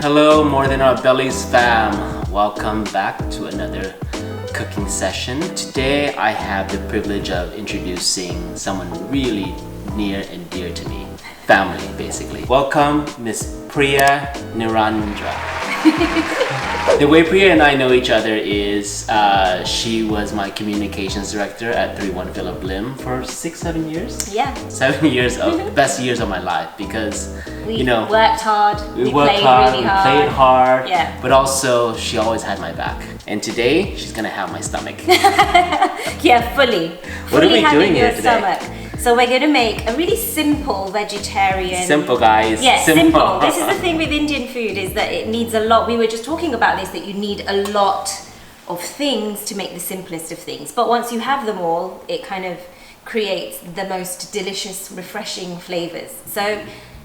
Hello, More Than Our Bellies fam. Welcome back to another cooking session. Today I have the privilege of introducing someone really near and dear to me. Family, basically. Welcome, Miss Preia Narendra. The way Preia and I know each other is she was my communications director at 31 Philip Lim for 6-7 years. Yeah. 7 years of the best years of my life because we worked hard. We worked hard, really we played hard. Yeah. But also she always had my back. And today she's gonna have my stomach. Yeah, fully. What are we doing here today? Stomach. So we're going to make a really simple vegetarian... Simple, guys. Yeah, simple. This is the thing with Indian food, is that it needs a lot. We were just talking about this, that you need a lot of things to make the simplest of things. But once you have them all, it kind of creates the most delicious, refreshing flavors. So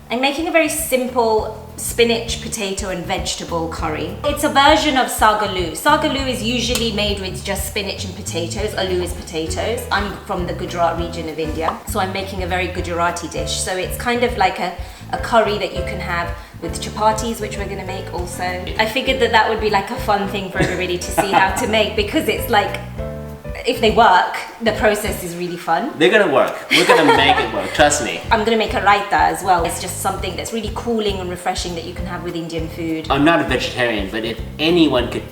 I'm making a very simple spinach, potato and vegetable curry. It's a version of Saag aloo. Saag aloo is usually made with just spinach and potatoes. Aloo is potatoes. I'm from the Gujarat region of India, so I'm making a very Gujarati dish. So it's kind of like a curry that you can have with chapatis, which we're going to make also. I figured that that would be like a fun thing for everybody to see how to make, because it's like, if they work, the process is really fun. They're gonna work. We're gonna make it work, trust me. I'm gonna make a raita as well. It's just something that's really cooling and refreshing that you can have with Indian food. I'm not a vegetarian, but if anyone could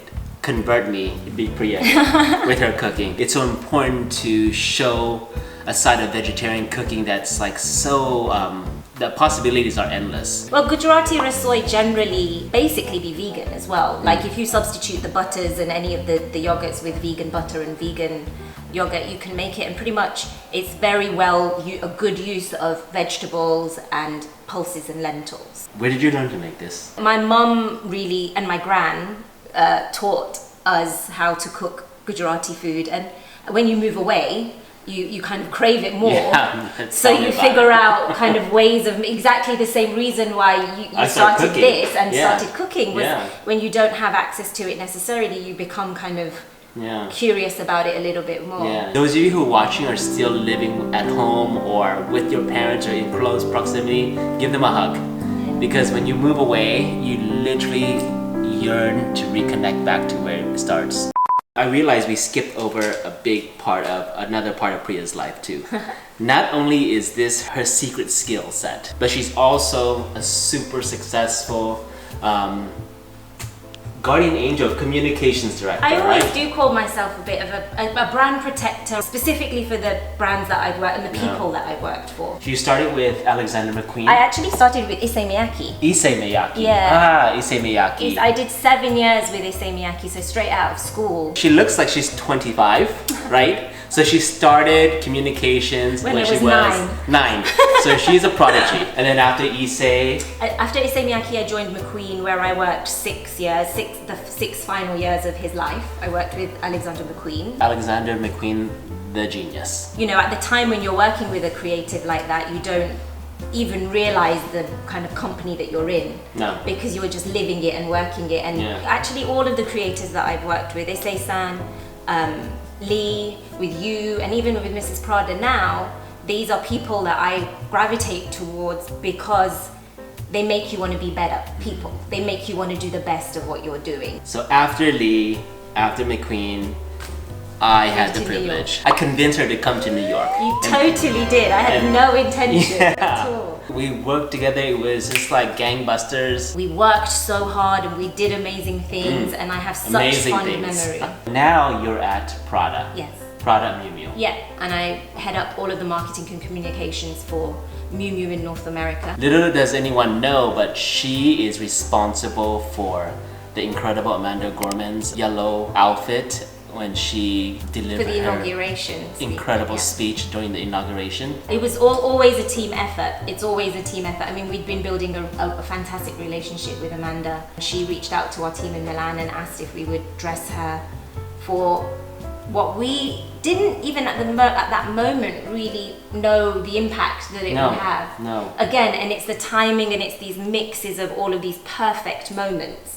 convert me, it'd be Preia with her cooking. It's so important to show a side of vegetarian cooking that's like so, the possibilities are endless. Well, Gujarati rasoi generally basically be vegan as well. Like if you substitute the butters and any of the yogurts with vegan butter and vegan yogurt, you can make it, and pretty much it's very well a good use of vegetables and pulses and lentils. Where did you learn to make this? My mum really, and my gran taught us how to cook Gujarati food, and when you move away, you kind of crave it more. Yeah, so you figure out kind of ways of, exactly the same reason why you started this and started cooking was when you don't have access to it necessarily, you become kind of curious about it a little bit more. Yeah. Those of you who are watching are still living at home or with your parents or in close proximity, give them a hug. Because when you move away, you literally yearn to reconnect back to where it starts. I realized we skipped over another part of Preia's life too. Not only is this her secret skill set, but she's also a super successful guardian angel communications director. I always do call myself a bit of a brand protector, specifically for the brands that I've worked and the people that I've worked for. You started with Alexander McQueen? I actually started with Issey Miyake. Issey Miyake. Yeah. Ah, Issey Miyake. I did 7 years with Issey Miyake, so straight out of school. She looks like she's 25, right? So she started communications when she was 9. So she's a prodigy. And then after Issey Miyake, I joined McQueen, where I worked 6 years, the 6 final years of his life. I worked with Alexander McQueen. Alexander McQueen, the genius. You know, at the time when you're working with a creative like that, you don't even realize the kind of company that you're in. No. Because you're just living it and working it. And actually all of the creators that I've worked with, Issey-san, Lee, with you, and even with Mrs. Prada now, these are people that I gravitate towards because they make you want to be better people. They make you want to do the best of what you're doing. So after Lee, after McQueen, I had the privilege. I convinced her to come to New York. You totally did. I had no intention at all. We worked together, it was just like gangbusters. We worked so hard and we did amazing things, and I have such fond memory. Now you're at Prada. Yes. Prada Miu Miu. Yeah, and I head up all of the marketing and communications for Miu Miu in North America. Little does anyone know, but she is responsible for the incredible Amanda Gorman's yellow outfit when she delivered her incredible speech during the inauguration. It was always a team effort. It's always a team effort. I mean, we'd been building a fantastic relationship with Amanda. She reached out to our team in Milan and asked if we would dress her for what we didn't even at that moment really know the impact that it would have. No. Again, and it's the timing and it's these mixes of all of these perfect moments.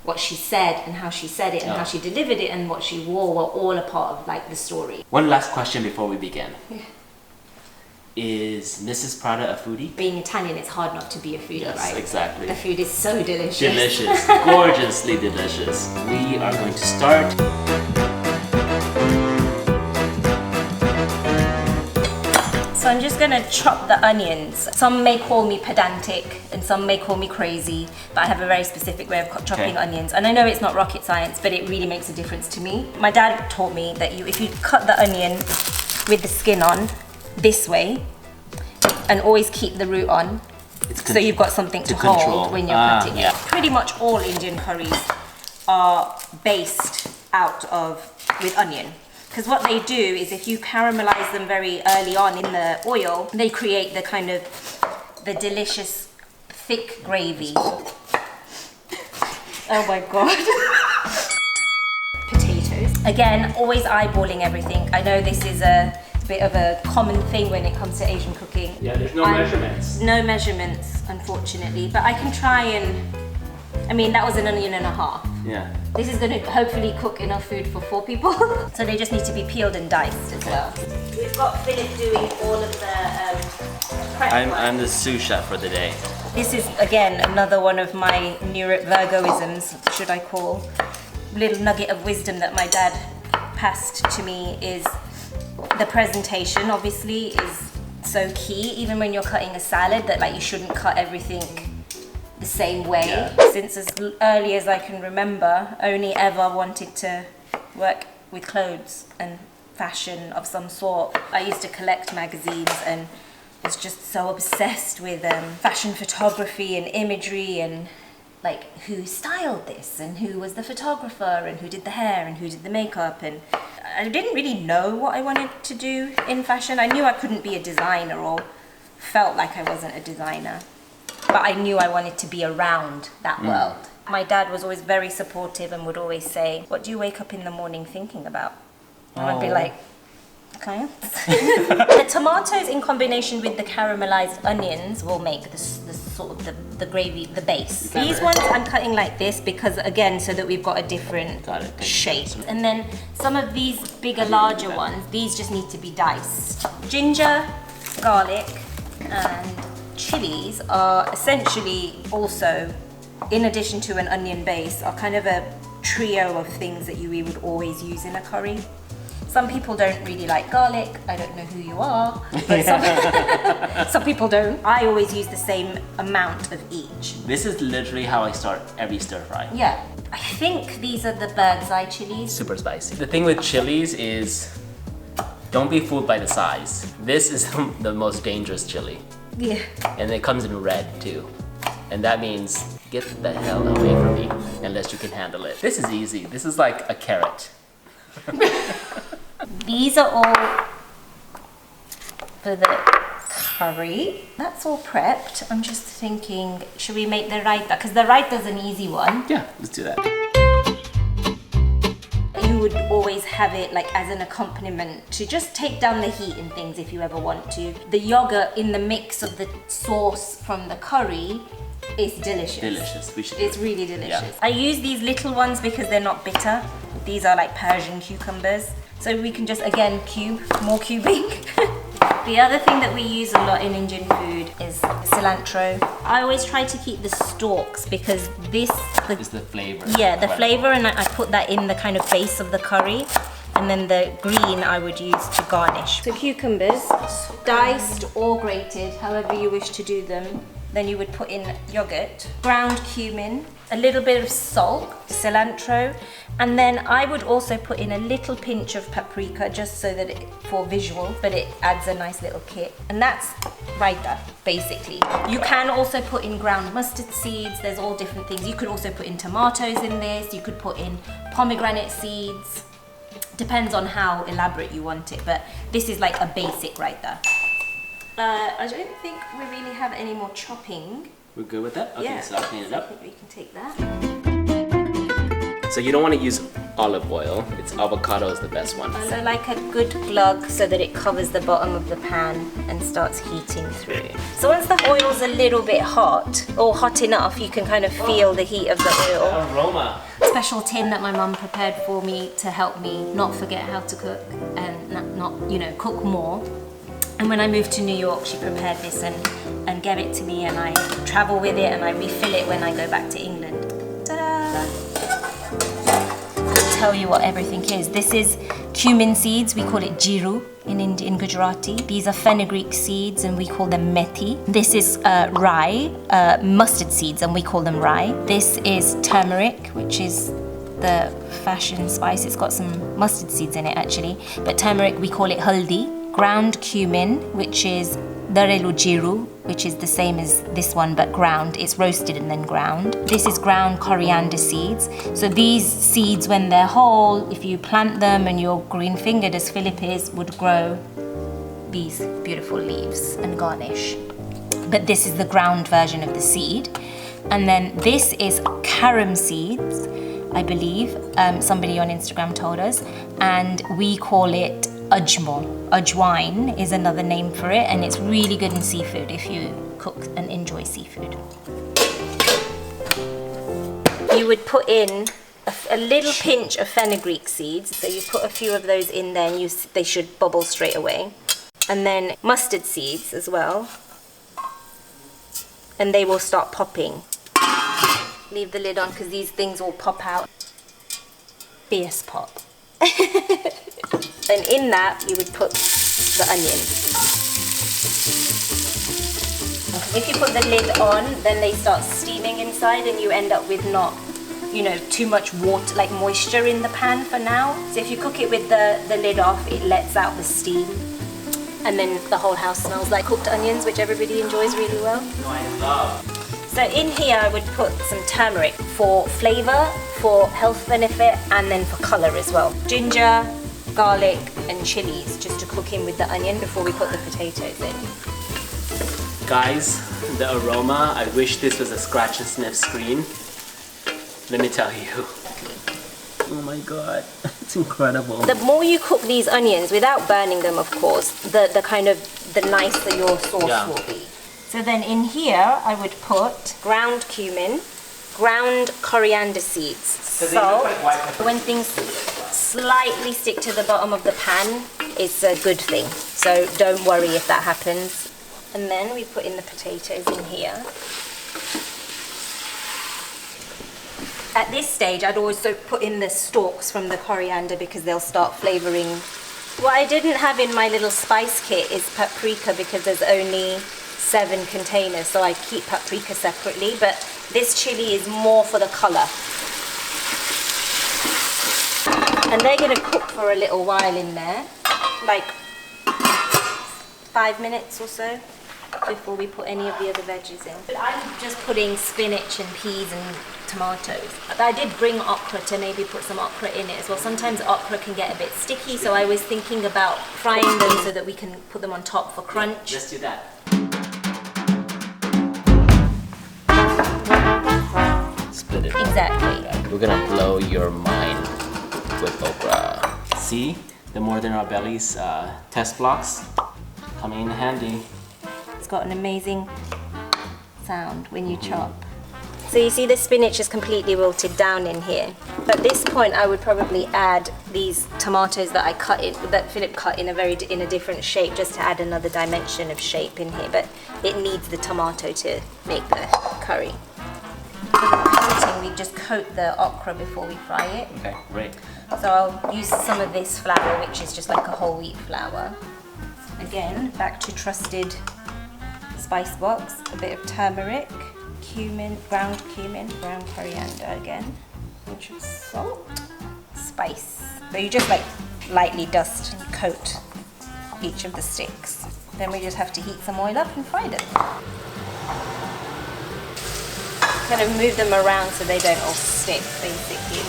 What she said and how she said it and how she delivered it and what she wore were all a part of like the story. One last question before we begin. Is Mrs. Prada a foodie? Being Italian, it's hard not to be a foodie, Yes, right? exactly. The food is so delicious. Delicious, gorgeously delicious. We are going to start. So I'm just gonna chop the onions. Some may call me pedantic and some may call me crazy, but I have a very specific way of chopping onions. And I know it's not rocket science, but it really makes a difference to me. My dad taught me that if you cut the onion with the skin on this way and always keep the root on, so you've got something to hold when you're cutting it. Pretty much all Indian curries are based out of with onion. Because what they do is if you caramelize them very early on in the oil, they create the kind of the delicious thick gravy. Oh my god. Potatoes. Again, always eyeballing everything. I know this is a bit of a common thing when it comes to Asian cooking. Yeah, there's no measurements. No measurements, unfortunately. But I can try and... I mean, that was an onion and a half. Yeah. This is going to hopefully cook enough food for 4 people. So they just need to be peeled and diced as well. We've got Philip doing all of the prep work. I'm the sous chef for the day. This is, again, another one of my Virgoisms, should I call. Little nugget of wisdom that my dad passed to me is the presentation, obviously, is so key. Even when you're cutting a salad, that like you shouldn't cut everything the same way. Yeah. Since as early as I can remember, only ever wanted to work with clothes and fashion of some sort. I used to collect magazines and was just so obsessed with fashion photography and imagery and like who styled this and who was the photographer and who did the hair and who did the makeup, and I didn't really know what I wanted to do in fashion. I knew I couldn't be a designer, or felt like I wasn't a designer. But I knew I wanted to be around that world. My dad was always very supportive and would always say, "What do you wake up in the morning thinking about?" And I'd be like, okay. The tomatoes in combination with the caramelized onions will make the sort of the gravy, the base. These ones I'm cutting like this because, again, so that we've got a different shape. And then some of these bigger, larger ones, these just need to be diced. Ginger, garlic, and chilies are essentially also, in addition to an onion base, are kind of a trio of things that we would always use in a curry. Some people don't really like garlic. I don't know who you are, but some people don't. I always use the same amount of each. This is literally how I start every stir fry. Yeah, I think these are the bird's eye chilies. Super spicy. The thing with chilies is, don't be fooled by the size. This is the most dangerous chili. Yeah. And it comes in red too. And that means get the hell away from me unless you can handle it. This is easy. This is like a carrot. These are all for the curry. That's all prepped. I'm just thinking, should we make the raita? Because the raita is an easy one. Yeah, let's do that. You would always have it like as an accompaniment to just take down the heat and things if you ever want to. The yogurt in the mix of the sauce from the curry is delicious. Delicious. We should. It's really delicious. Yeah. I use these little ones because they're not bitter. These are like Persian cucumbers. So we can just, again, cube, more cubing. The other thing that we use a lot in Indian food is cilantro. I always try to keep the stalks because this is the flavor. Yeah, the flavor, and I put that in the kind of base of the curry. And then the green I would use to garnish. So cucumbers, diced or grated, however you wish to do them. Then you would put in yogurt, ground cumin, a little bit of salt, cilantro, and then I would also put in a little pinch of paprika just so that for visual, but it adds a nice little kick. And that's raita, basically. You can also put in ground mustard seeds. There's all different things. You could also put in tomatoes in this. You could put in pomegranate seeds. Depends on how elaborate you want it, but this is like a basic raita. I don't think we really have any more chopping. We're good with that? Okay, Yeah. so I'll clean it I up. think we can take that. So you don't want to use olive oil. It's avocado is the best one. So like a good glug so that it covers the bottom of the pan and starts heating through. So once the oil's a little bit hot, or hot enough, you can kind of feel the heat of the oil. Aroma. Special tin that my mum prepared for me to help me not forget how to cook and not cook more. And when I moved to New York, she prepared this and gave it to me, and I travel with it and I refill it when I go back to England. Ta-da! I'll tell you what everything is. This is cumin seeds, we call it jiru in Gujarati. These are fenugreek seeds and we call them methi. This is rye, mustard seeds, and we call them rye. This is turmeric, which is the fashion spice. It's got some mustard seeds in it actually, but turmeric we call it haldi. Ground cumin, which is darelu jiru, which is the same as this one but ground. It's roasted and then ground. This is ground coriander seeds. So these seeds, when they're whole, if you plant them and you're green fingered as Philip is, would grow these beautiful leaves and garnish. But this is the ground version of the seed. And then this is carom seeds, I believe. Somebody on Instagram told us. And we call it ajmo. Ajwain is another name for it, and it's really good in seafood if you cook and enjoy seafood. You would put in a little pinch of fenugreek seeds, so you put a few of those in there and they should bubble straight away. And then mustard seeds as well, and they will start popping. Leave the lid on because these things will pop out. Fierce pop. And in that you would put the onion. If you put the lid on, then they start steaming inside and you end up with not, too much water, like moisture in the pan for now. So if you cook it with the lid off, it lets out the steam. And then the whole house smells like cooked onions, which everybody enjoys really well. I love. So in here I would put some turmeric for flavor, for health benefit, and then for color as well. Ginger, garlic and chilies just to cook in with the onion before we put the potatoes in. Guys, the aroma, I wish this was a scratch and sniff screen. Let me tell you. Oh my god, it's incredible. The more you cook these onions, without burning them of course, the nicer your sauce will be. So then in here I would put ground cumin, ground coriander seeds, salt. When things slightly stick to the bottom of the pan, it's a good thing. So don't worry if that happens. And then we put in the potatoes in here. At this stage, I'd also put in the stalks from the coriander because they'll start flavoring. What I didn't have in my little spice kit is paprika because there's only 7 containers, so I keep paprika separately, but this chili is more for the color. And they're going to cook for a little while in there, like 5 minutes or so, before we put any of the other veggies in. But I'm just putting spinach and peas and tomatoes. I did bring okra to maybe put some okra in it as well. Sometimes okra can get a bit sticky, so I was thinking about frying them so that we can put them on top for crunch. Let's do that. Split it. Exactly. We're gonna blow your mind with okra. See, the More Than Our Bellies test blocks coming in handy. It's got an amazing sound when you chop. So you see the spinach is completely wilted down in here. At this point I would probably add these tomatoes that Philip cut in a different shape, just to add another dimension of shape in here, but it needs the tomato to make the curry. We just coat the okra before we fry it. Okay, great. So I'll use some of this flour, which is just like a whole wheat flour. Again, back to trusted spice box, a bit of turmeric, ground coriander again, a pinch of salt, spice. So you just like lightly dust and coat each of the sticks. Then we just have to heat some oil up and fry them. Kind of move them around so they don't all stick, basically.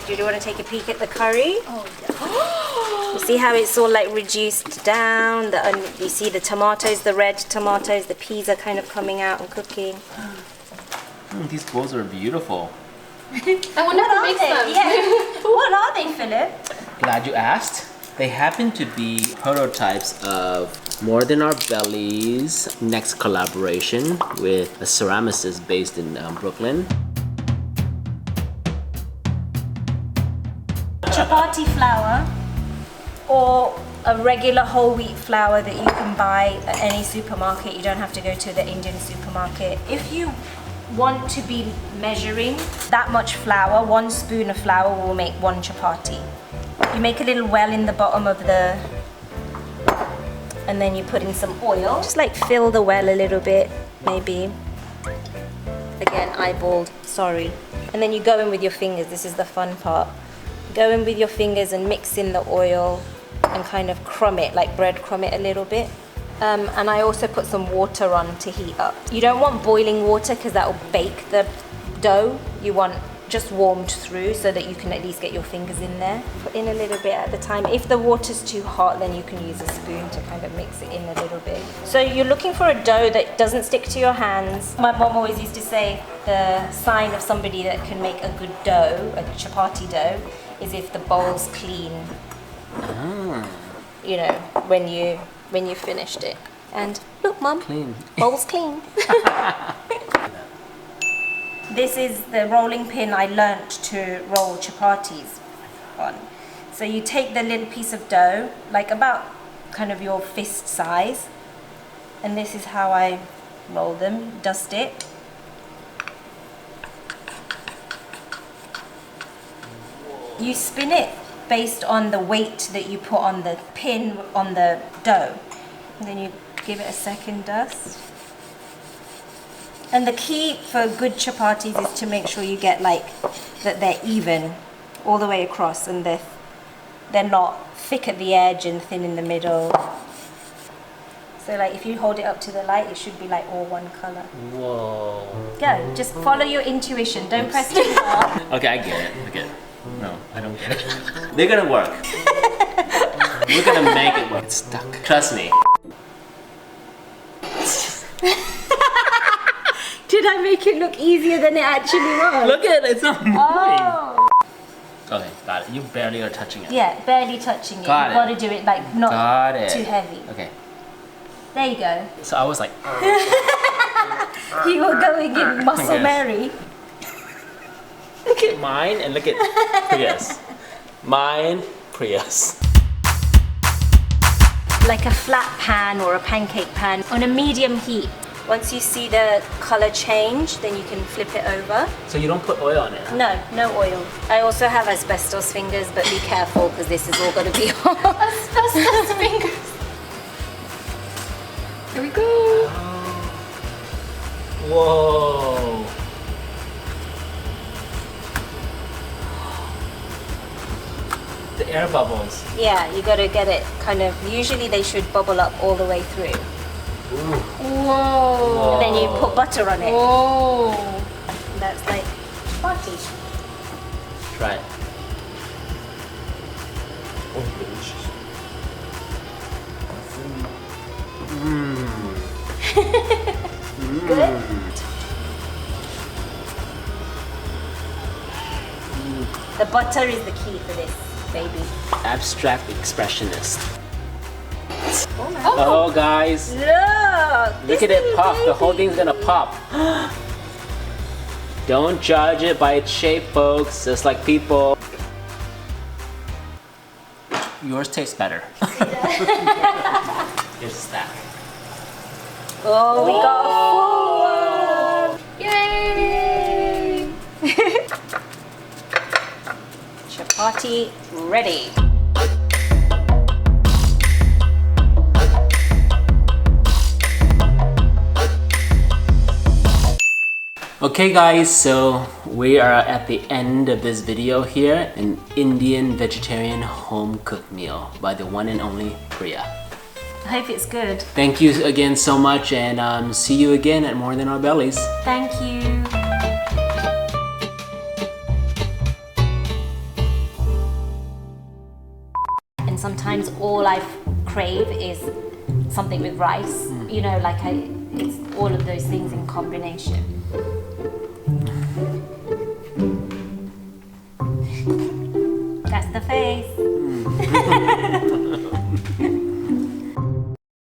Do you want to take a peek at the curry? Oh, yeah. You see how it's all like reduced down? You see the tomatoes, the red tomatoes, the peas are kind of coming out and cooking. These bowls are beautiful. I wonder who makes them. Yeah. What are they, Philip? Glad you asked. They happen to be prototypes of More Than Our Bellies' next collaboration with a ceramicist based in Brooklyn. Chapati flour or a regular whole wheat flour that you can buy at any supermarket. You don't have to go to the Indian supermarket. If you want to be measuring that much flour, 1 spoon of flour will make 1 chapati. You make a little well in the bottom of the, and then you put in some oil. Just like fill the well a little bit, maybe. Again, eyeballed, sorry. And then you go in with your fingers, this is the fun part. Go in with your fingers and mix in the oil and kind of crumb it, like breadcrumb it a little bit. And I also put some water on to heat up. You don't want boiling water because that will bake the dough. You want just warmed through so that you can at least get your fingers in there. Put in a little bit at a time. If the water's too hot, then you can use a spoon to kind of mix it in a little bit. So you're looking for a dough that doesn't stick to your hands. My mom always used to say the sign of somebody that can make a good dough, a chapati dough, is if the bowl's clean. You know, when you finished it. And look, Mum, Clean. bowl's clean. This is the rolling pin I learnt to roll chapatis on. So you take the little piece of dough, like about kind of your fist size, and this is how I roll them. Dust it. You spin it based on the weight that you put on the pin on the dough. And then you give it a second dust. And the key for good chapatis is to make sure you get like that they're even all the way across and they're not thick at the edge and thin in the middle. So like if you hold it up to the light, it should be like all one color. Whoa. Go, just follow your intuition. Don't press too hard. Okay, I get it. Okay. No, I don't get it. They're gonna work. We're gonna make it work. It's stuck. Trust me. Did I make it look easier than it actually was? Look at it. It's not moving. Oh. Okay, got it. You barely are touching it. Yeah, barely touching it. Got You've got to do it like not too heavy. Okay. There you go. So I was like, You were going in muscle Okay. Mary. look at mine and look at Priya's. Mine, Priya's. Like a flat pan or a pancake pan on a medium heat. Once you see the color change, then you can flip it over. So you don't put oil on it? Huh? No, no oil. I also have asbestos fingers, but be careful because this is all going to be hot. Asbestos fingers. Here we go. Whoa. The air bubbles. Yeah, you got to get it kind of, usually they should bubble up all the way through. Ooh. Whoa. And then you put butter on it. Whoa. And that's like chapati. Try it. Oh, delicious. Good? The butter is the key for this, baby. Abstract expressionist. Oh. Oh, guys. Look at it pop. The whole thing's gonna pop. Don't judge it by its shape, folks. Just like people. Yours tastes better. Here's a stack. Oh, we got a full one. Yay! Chapati ready. Okay guys, so we are at the end of this video here. An Indian vegetarian home cooked meal by the one and only Preia. I hope it's good. Thank you again so much, and see you again at More Than Our Bellies. Thank you. And sometimes all I crave is something with rice. You know, like it's all of those things in combination. That's the face.